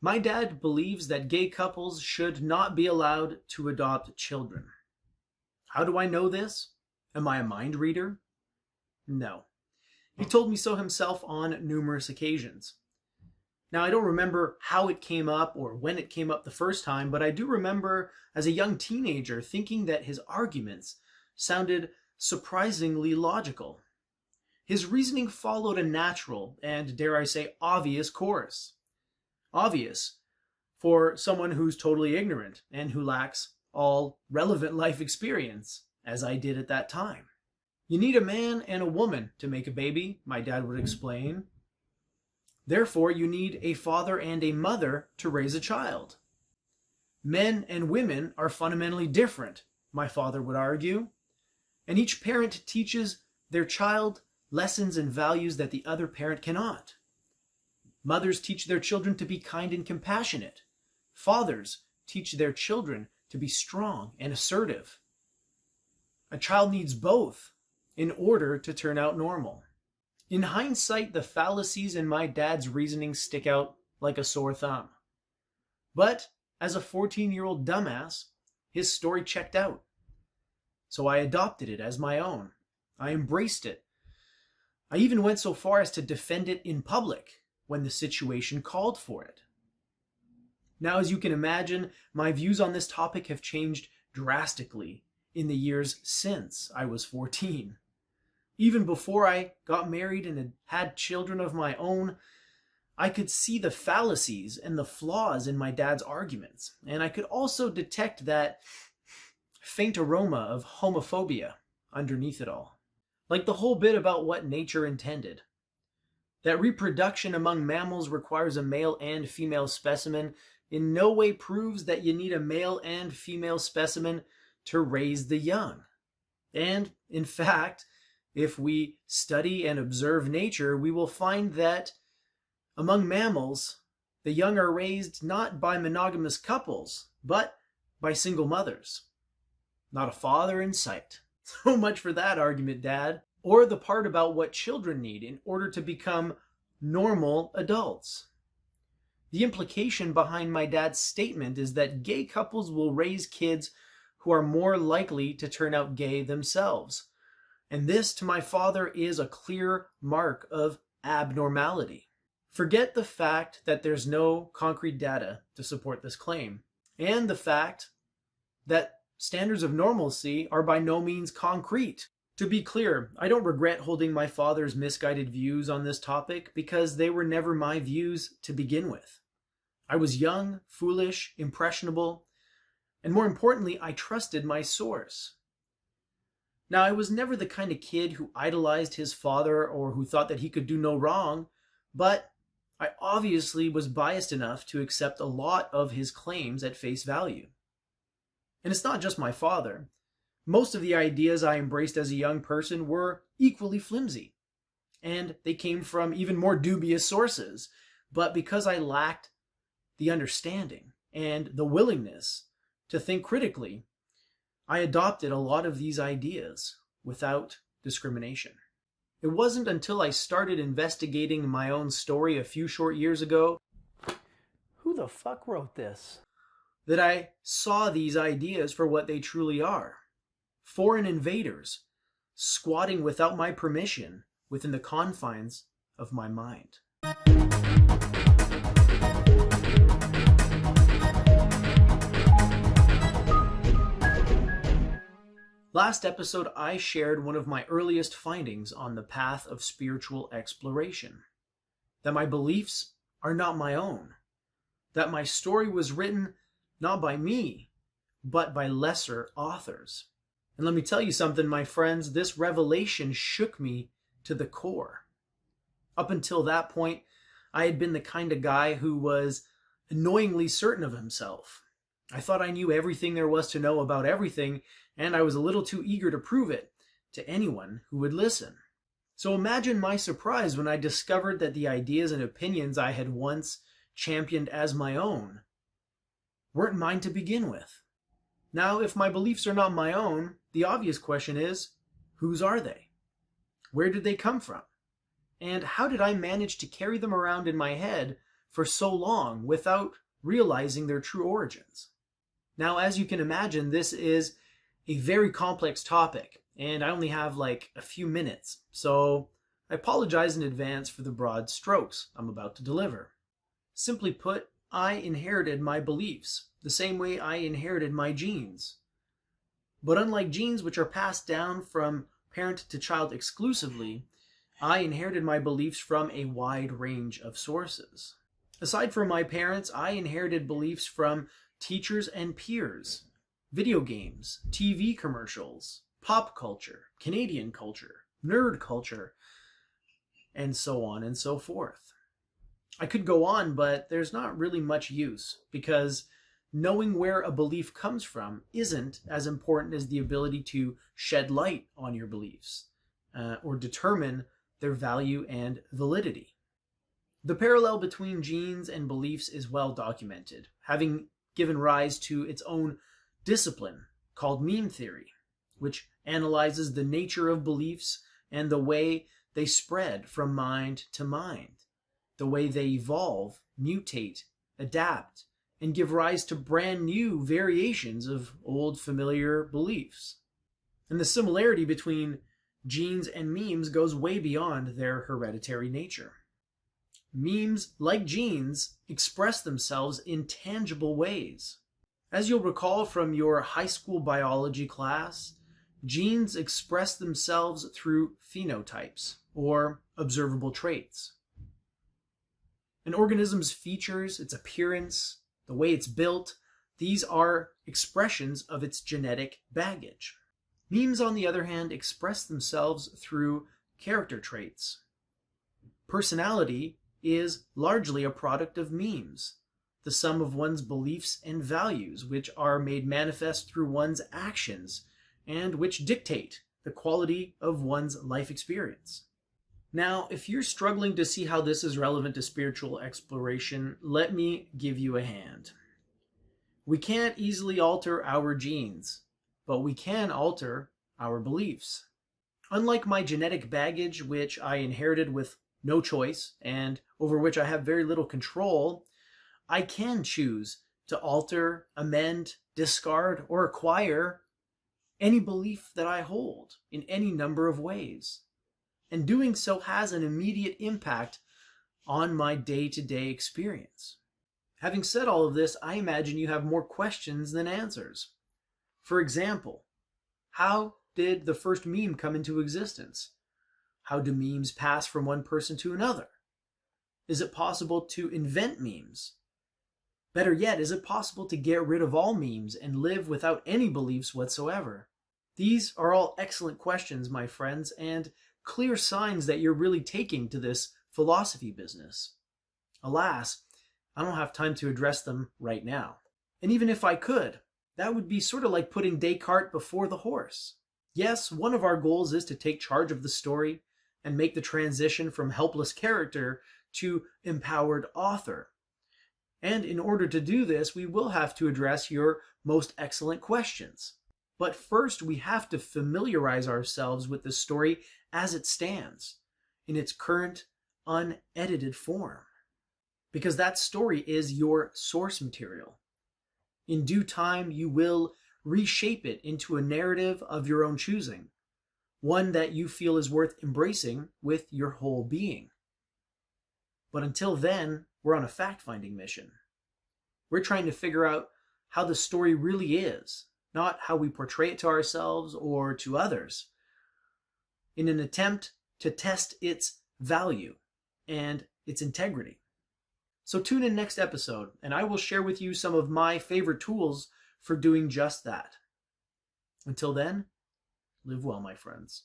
My dad believes that gay couples should not be allowed to adopt children. How do I know this? Am I a mind reader? No. He told me so himself on numerous occasions. Now, I don't remember how it came up or when it came up the first time, but I do remember as a young teenager thinking that his arguments sounded surprisingly logical. His reasoning followed a natural and, dare I say, obvious course. Obvious for someone who's totally ignorant and who lacks all relevant life experience, as I did at that time. You need a man and a woman to make a baby, my dad would explain. Therefore, you need a father and a mother to raise a child. Men and women are fundamentally different, my father would argue, and each parent teaches their child lessons and values that the other parent cannot. Mothers teach their children to be kind and compassionate. Fathers teach their children to be strong and assertive. A child needs both in order to turn out normal. In hindsight, the fallacies in my dad's reasoning stick out like a sore thumb. But as a 14-year-old dumbass, his story checked out. So I adopted it as my own. I embraced it. I even went so far as to defend it in public when the situation called for it. Now, as you can imagine, my views on this topic have changed drastically in the years since I was 14. Even before I got married and had children of my own, I could see the fallacies and the flaws in my dad's arguments, and I could also detect that faint aroma of homophobia underneath it all. Like the whole bit about what nature intended. That reproduction among mammals requires a male and female specimen in no way proves that you need a male and female specimen to raise the young. And, in fact, if we study and observe nature, we will find that among mammals, the young are raised not by monogamous couples, but by single mothers. Not a father in sight. So much for that argument, Dad. Or the part about what children need in order to become normal adults. The implication behind my dad's statement is that gay couples will raise kids who are more likely to turn out gay themselves. And this, to my father, is a clear mark of abnormality. Forget the fact that there's no concrete data to support this claim, and the fact that standards of normalcy are by no means concrete. To be clear, I don't regret holding my father's misguided views on this topic because they were never my views to begin with. I was young, foolish, impressionable, and more importantly, I trusted my source. Now, I was never the kind of kid who idolized his father or who thought that he could do no wrong, but I obviously was biased enough to accept a lot of his claims at face value. And it's not just my father. Most of the ideas I embraced as a young person were equally flimsy, and they came from even more dubious sources. But because I lacked the understanding and the willingness to think critically, I adopted a lot of these ideas without discrimination. It wasn't until I started investigating my own story a few short years ago, who the fuck wrote this? That I saw these ideas for what they truly are. Foreign invaders, squatting without my permission within the confines of my mind. Last episode, I shared one of my earliest findings on the path of spiritual exploration. That my beliefs are not my own. That my story was written not by me, but by lesser authors. And let me tell you something, my friends, this revelation shook me to the core. Up until that point, I had been the kind of guy who was annoyingly certain of himself. I thought I knew everything there was to know about everything, and I was a little too eager to prove it to anyone who would listen. So imagine my surprise when I discovered that the ideas and opinions I had once championed as my own weren't mine to begin with. Now, if my beliefs are not my own, the obvious question is, whose are they? Where did they come from? And how did I manage to carry them around in my head for so long without realizing their true origins. Now, as you can imagine, this is a very complex topic, and I only have like a few minutes, so I apologize in advance for the broad strokes I'm about to deliver. Simply put, I inherited my beliefs the same way I inherited my genes. But unlike genes, which are passed down from parent to child exclusively, I inherited my beliefs from a wide range of sources. Aside from my parents, I inherited beliefs from teachers and peers, video games, TV commercials, pop culture, Canadian culture, nerd culture, and so on and so forth. I could go on, but there's not really much use, because knowing where a belief comes from isn't as important as the ability to shed light on your beliefs or determine their value and validity. The parallel between genes and beliefs is well documented, having given rise to its own discipline called meme theory, which analyzes the nature of beliefs and the way they spread from mind to mind, the way they evolve, mutate, adapt, and give rise to brand new variations of old familiar beliefs. And the similarity between genes and memes goes way beyond their hereditary nature. Memes, like genes, express themselves in tangible ways. As you'll recall from your high school biology class, genes express themselves through phenotypes, or observable traits. An organism's features, its appearance, the way it's built, these are expressions of its genetic baggage. Memes, on the other hand, express themselves through character traits. Personality is largely a product of memes, the sum of one's beliefs and values, which are made manifest through one's actions and which dictate the quality of one's life experience. Now, if you're struggling to see how this is relevant to spiritual exploration, let me give you a hand. We can't easily alter our genes, but we can alter our beliefs. Unlike my genetic baggage, which I inherited with no choice and over which I have very little control, I can choose to alter, amend, discard, or acquire any belief that I hold in any number of ways. And doing so has an immediate impact on my day-to-day experience. Having said all of this, I imagine you have more questions than answers. For example, how did the first meme come into existence? How do memes pass from one person to another? Is it possible to invent memes? Better yet, is it possible to get rid of all memes and live without any beliefs whatsoever? These are all excellent questions, my friends, and clear signs that you're really taking to this philosophy business. Alas, I don't have time to address them right now. And even if I could, that would be sort of like putting Descartes before the horse. Yes, one of our goals is to take charge of the story and make the transition from helpless character to empowered author. And in order to do this, we will have to address your most excellent questions. But first, we have to familiarize ourselves with the story as it stands, in its current, unedited form. Because that story is your source material. In due time, you will reshape it into a narrative of your own choosing, one that you feel is worth embracing with your whole being. But until then, we're on a fact-finding mission. We're trying to figure out how the story really is, not how we portray it to ourselves or to others, in an attempt to test its value and its integrity. So tune in next episode, and I will share with you some of my favorite tools for doing just that. Until then, live well, my friends.